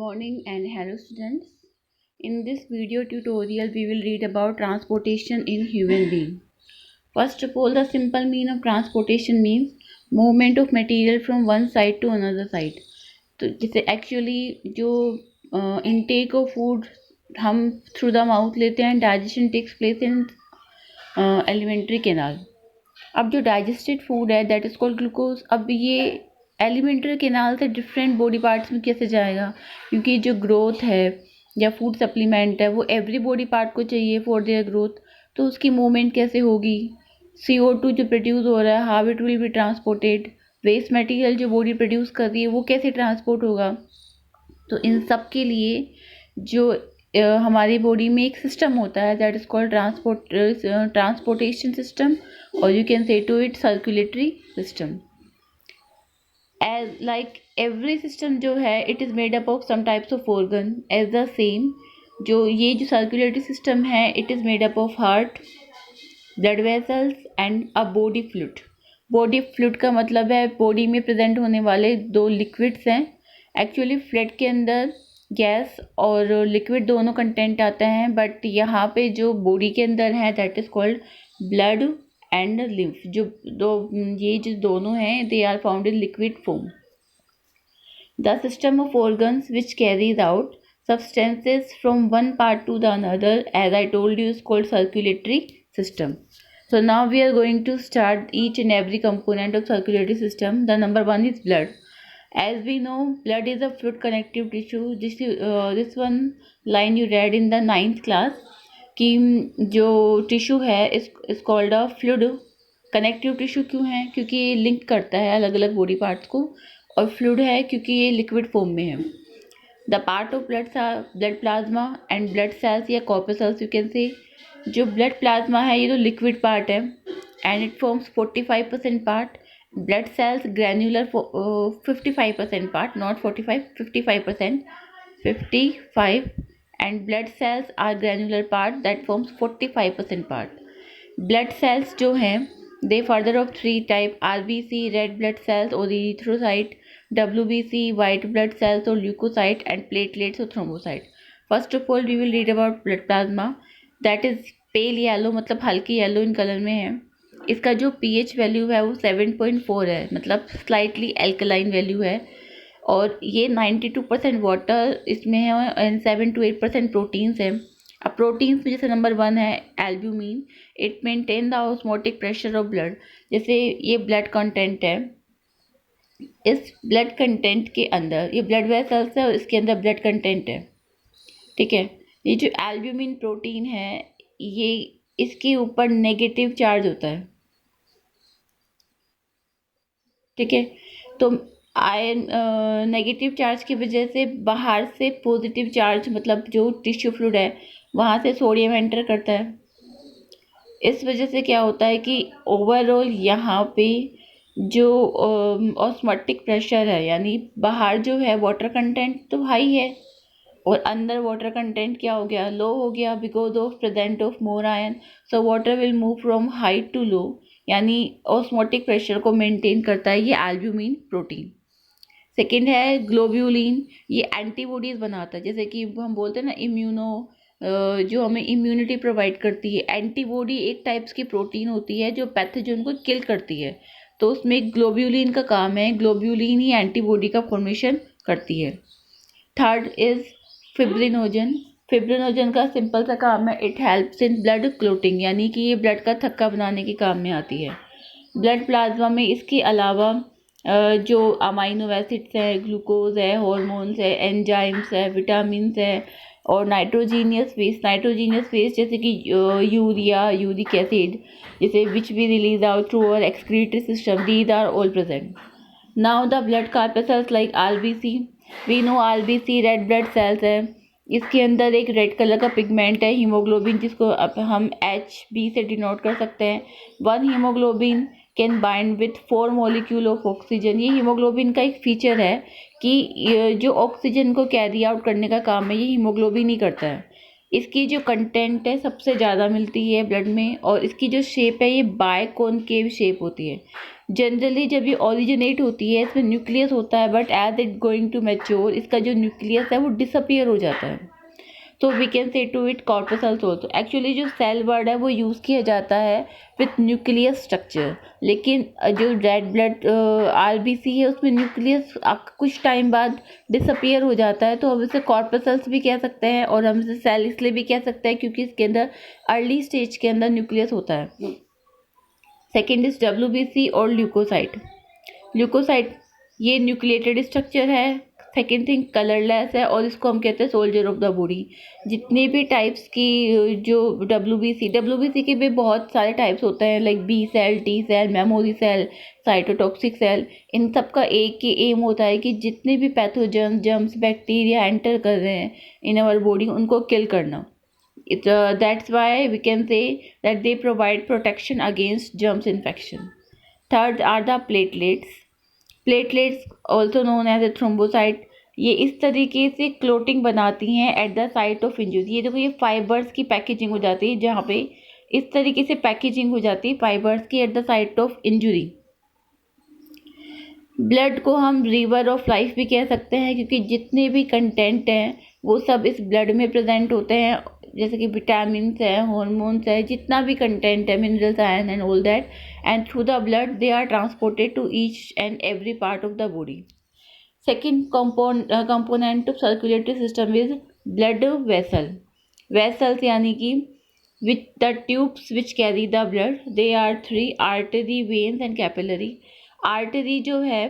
morning and hello students. In this video tutorial we will read about transportation in human being. First of all, the simple meaning of transportation means movement of material from one side to another side. तो जैसे actually जो intake of food हम through the mouth लेते हैं, digestion takes place in alimentary canal. अब जो digested food है that is called glucose. अब ये एलिमेंट्री कैनाल से डिफरेंट बॉडी पार्ट्स में कैसे जाएगा, क्योंकि जो ग्रोथ है या फूड सप्लीमेंट है वो एवरी बॉडी पार्ट को चाहिए फॉर देयर ग्रोथ. तो उसकी मूवमेंट कैसे होगी, CO2 जो प्रोड्यूस हो रहा है how it will be transported, waste material जो बॉडी प्रोड्यूस कर रही है वो कैसे ट्रांसपोर्ट होगा. तो इन सब के लिए जो हमारी बॉडी में एक सिस्टम होता है that is called transportation system, or you can say to it circulatory system. As like every system जो है it is made up of some types of organ as the same. जो ये जो circulatory system है it is made up of heart, blood vessels and a body fluid. body fluid का मतलब है body में प्रेजेंट होने वाले दो लिक्विड्स हैं. एक्चुअली फ्लूइड के अंदर गैस और लिक्विड दोनों कंटेंट आता है, बट यहाँ पे जो बॉडी के अंदर है that is called blood and lymph. ये जो दोनों हैं they are found in liquid form. The system of organs which carries out substances from one part to the another, as I told you, is called circulatory system. So now we are going to start each and every component of circulatory system. The number one is blood. As we know, blood is a fluid connective tissue. This one line you read in the 9th class कि जो tissue है इस called a fluid connective tissue. क्यों है? क्योंकि ये link करता है अलग अलग बॉडी पार्ट्स को. और फ्लूइड है क्योंकि ये लिक्विड फॉर्म में है. The part of blood plasma and blood cells या कॉर्पसल्स यू कैन से. जो ब्लड प्लाज्मा है ये तो लिक्विड पार्ट है and it forms 45% part. Blood cells granular 55% part, not 45, 55%, 55, and blood cells are granular part that forms 45% part. Blood cells जो हैं they further of three type: RBC red blood cells or erythrocyte, WBC white blood cells or leukocyte, and platelets or thrombocyte. First of all we will read about blood plasma that is pale yellow, मतलब हल्की yellow in colour में है. इसका जो pH value है वो 7.4 है, मतलब स्लाइटली एल्कलाइन वैल्यू है. और ये 92% वाटर इसमें है एंड 7 to 8% प्रोटीन्स है. अब प्रोटीन्स में जैसे नंबर 1 है albumin. It maintain the osmotic pressure of blood. जैसे ये ब्लड कंटेंट है, इस ब्लड कंटेंट के अंदर ये ब्लड वेसल्स है और इसके अंदर ब्लड कंटेंट है. ठीक है, ये जो एल्ब्यूमिन प्रोटीन है ये इसके ऊपर नेगेटिव चार्ज होता है. ठीक है, तो आयन नेगेटिव चार्ज की वजह से बाहर से पॉजिटिव चार्ज, मतलब जो टिश्यू फ्लूइड है वहाँ से सोडियम एंटर करता है. इस वजह से क्या होता है कि ओवरऑल यहाँ पे जो ऑस्मोटिक प्रेशर है, यानी बाहर जो है वाटर कंटेंट तो हाई है और अंदर वाटर कंटेंट क्या हो गया, लो हो गया, because of present of more ion. So water will move from high to low, यानी ऑस्मोटिक प्रेशर को मेंटेन करता है ये एल्ब्यूमिन प्रोटीन. सेकेंड है ग्लोब्यूलिन. ये एंटीबॉडीज़ बनाता है, जैसे कि हम बोलते हैं ना इम्यूनो, जो हमें इम्यूनिटी प्रोवाइड करती है. एंटीबॉडी एक टाइप्स की प्रोटीन होती है जो पैथोजन को किल करती है, तो उसमें ग्लोब्यूलिन का काम है. ग्लोब्यूलिन ही एंटीबॉडी का फॉर्मेशन करती है. Third is fibrinogen. फिब्रिनोजन का सिंपल सा काम है it helps in blood clotting, यानी कि ये ब्लड का थक्का बनाने के काम में आती है. ब्लड प्लाज्मा में इसके अलावा जो अमाइनो एसिड्स हैं, ग्लूकोज है, हॉर्मोन्स है, एंजाइम्स है, विटामिन्स है और नाइट्रोजीनियस वेस्ट जैसे कि यूरिया, यूरिक एसिड, जैसे which be release out through our excretory system, these are all present. Now the blood corpuscles like RBC. We know RBC red blood cells है. इसके अंदर एक रेड कलर का pigment है haemoglobin, जिसको अब हम HB से डिनोट कर सकते हैं. 1 haemoglobin can bind with 4 molecule of oxygen. ये हीमोग्लोबिन का एक फीचर है कि जो ऑक्सीजन को कैरी आउट करने का काम है ये हीमोग्लोबिन ही करता है. इसकी जो कंटेंट है सबसे ज़्यादा मिलती है ब्लड में और इसकी जो शेप है ये बायकॉनकेव शेप होती है. जनरली जब ये ओरिजिनेट होती है इसमें न्यूक्लियस होता है, but as it going to mature इसका जो न्यूक्लियस है वो डिसअपियर हो जाता है। तो we can say to it corpuscles also. Actually जो सेल वर्ड है वो यूज़ किया जाता है विथ न्यूक्लियस स्ट्रक्चर, लेकिन जो रेड ब्लड आरबीसी है उसमें न्यूक्लियस कुछ टाइम बाद डिसअपियर हो जाता है, तो हम इसे कॉर्पसल्स भी कह सकते हैं और हम इसे सेल इसलिए भी कह सकते हैं क्योंकि इसके अंदर अर्ली स्टेज के अंदर न्यूक्लियस होता है। सेकेंड इज WBC और ल्यूकोसाइट। ल्यूकोसाइट ये न्यूक्लिएटेड स्ट्रक्चर है। सेकेंड थिंग कलरलेस है और इसको हम कहते हैं सोल्जर ऑफ द बॉडी। जितने भी टाइप्स की जो WBC के भी बहुत सारे टाइप्स होते हैं, like B cell, T cell, memory cell, cytotoxic cell. इन सब का एक ही एम होता है कि जितने भी पैथोजन, जर्म्स, बैक्टीरिया एंटर कर रहे हैं इन आवर बॉडी उनको किल करना। That's why we can say that they provide protection against germs infection. Third are the platelets. Platelets also known as a thrombocyte. ये इस तरीके से क्लोटिंग बनाती हैं at the site of injury. ये देखो ये फाइबर्स की पैकेजिंग हो जाती है, जहाँ पे इस तरीके से पैकेजिंग हो जाती है फाइबर्स की at the site of injury. Blood को हम रिवर ऑफ लाइफ भी कह सकते हैं क्योंकि जितने भी कंटेंट हैं वो सब इस ब्लड में प्रेजेंट होते हैं, जैसे कि विटामिन है, हॉर्मोन्स है, जितना भी कंटेंट है, minerals, iron and all that, and through the blood they are transported to each and every part of the body. Second component of circulatory system is blood vessel. Vessels यानी कि which the tubes which carry the blood, they are 3: artery, veins and capillary. Artery जो है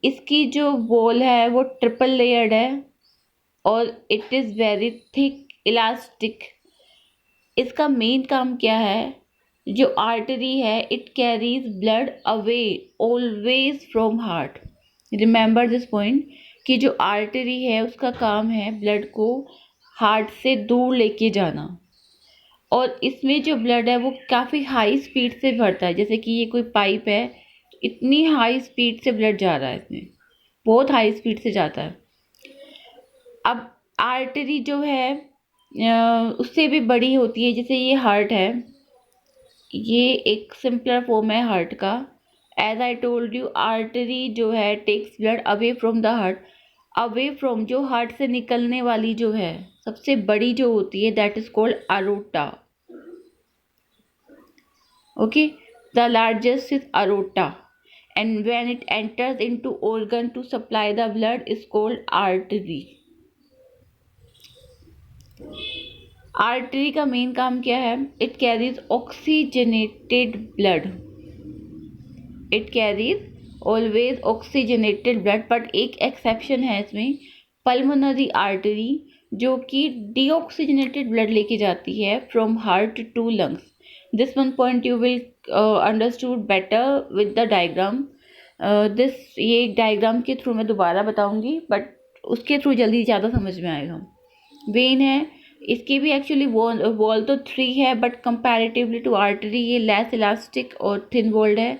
इसकी जो wall है वो triple layered है और it is very thick elastic. इसका मेन काम क्या है? जो आर्टरी है it carries blood away always from heart. Remember this point कि जो आर्टरी है उसका काम है ब्लड को हार्ट से दूर लेके जाना, और इसमें जो ब्लड है वो काफ़ी हाई स्पीड से भरता है। जैसे कि ये कोई पाइप है, इतनी हाई स्पीड से ब्लड जा रहा है, इसमें बहुत हाई स्पीड से जाता है। अब आर्टरी जो है उससे भी बड़ी होती है, जैसे ये हार्ट है, ये एक सिंपलर फॉर्म है हार्ट का। As I told you, artery जो है takes blood away from the heart. Away from जो हार्ट से निकलने वाली जो है सबसे बड़ी जो होती है that is called aorta. Okay, the largest is aorta, and when it enters into organ to supply the blood is called artery. Artery का मेन काम क्या है? It carries oxygenated blood. It carries always oxygenated blood, but एक exception है इसमें, pulmonary artery, जो कि deoxygenated blood लेके जाती है from heart to lungs. This one point you will understood better with the diagram. ये एक डायग्राम के थ्रू मैं दोबारा बताऊंगी, बट उसके थ्रू जल्दी ज़्यादा समझ में आएगा। वेन है, इसकी भी एक्चुअली वॉल तो 3 है, बट कंपैरेटिवली टू आर्टरी ये लेस इलास्टिक और थिन वॉल्ड है।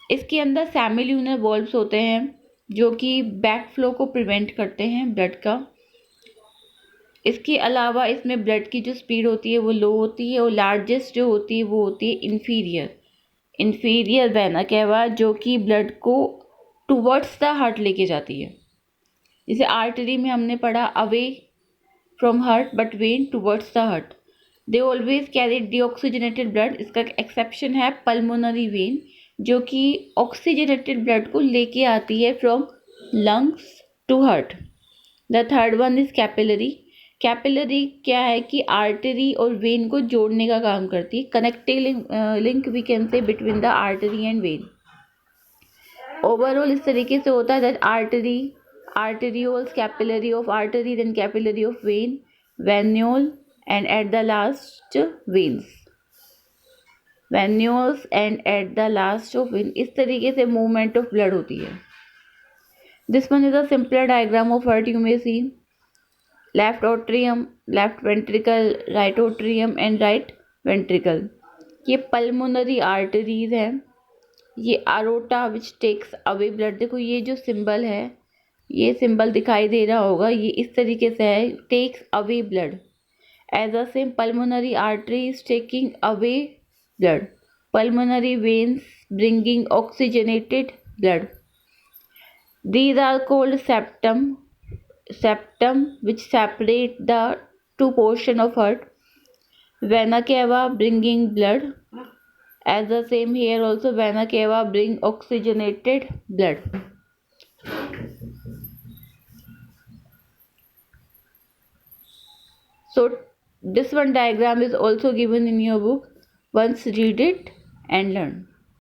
इसके अंदर सेमिल्यूनर वॉल्व्स होते हैं जो कि बैक फ्लो को प्रिवेंट करते हैं ब्लड का। इसके अलावा इसमें ब्लड की जो स्पीड होती है वो लो होती है, और लार्जेस्ट जो होती है वो होती है इन्फीरियर वेना कैवा, जो कि ब्लड को टुवर्ड्स द हार्ट लेके जाती है। जैसे आर्टरी में हमने पढ़ा away from heart but vein towards the heart. They always carry deoxygenated blood. इसका एक्सेप्शन है पल्मोनरी वेन, जो कि ऑक्सीजनेटेड ब्लड को लेके आती है from lungs to heart. The third one is capillary. Capillary क्या है कि आर्टरी और वेन को जोड़ने का काम करती है, connecting link we can say between the artery and vein. Overall इस तरीके से होता है that artery, arterioles, capillary of artery, then capillary of vein, venule, and at the last veins, venules and at the last of vein। इस तरीके से movement of blood होती है। This one is a simpler diagram of heart you may see. Left atrium, left ventricle, right atrium and right ventricle। ये pulmonary arteries हैं। ये aorta which takes away blood। देखो ये जो symbol है, ये सिंबल दिखाई दे रहा होगा, ये इस तरीके से है, takes away blood. As a same pulmonary artery is taking away blood, pulmonary veins bringing oxygenated blood. These are called septum, which separate the two portions of heart. Vena cava bringing blood. As the same here also, vena cava bring oxygenated blood. So this one diagram is also given in your book. Once read it and learn.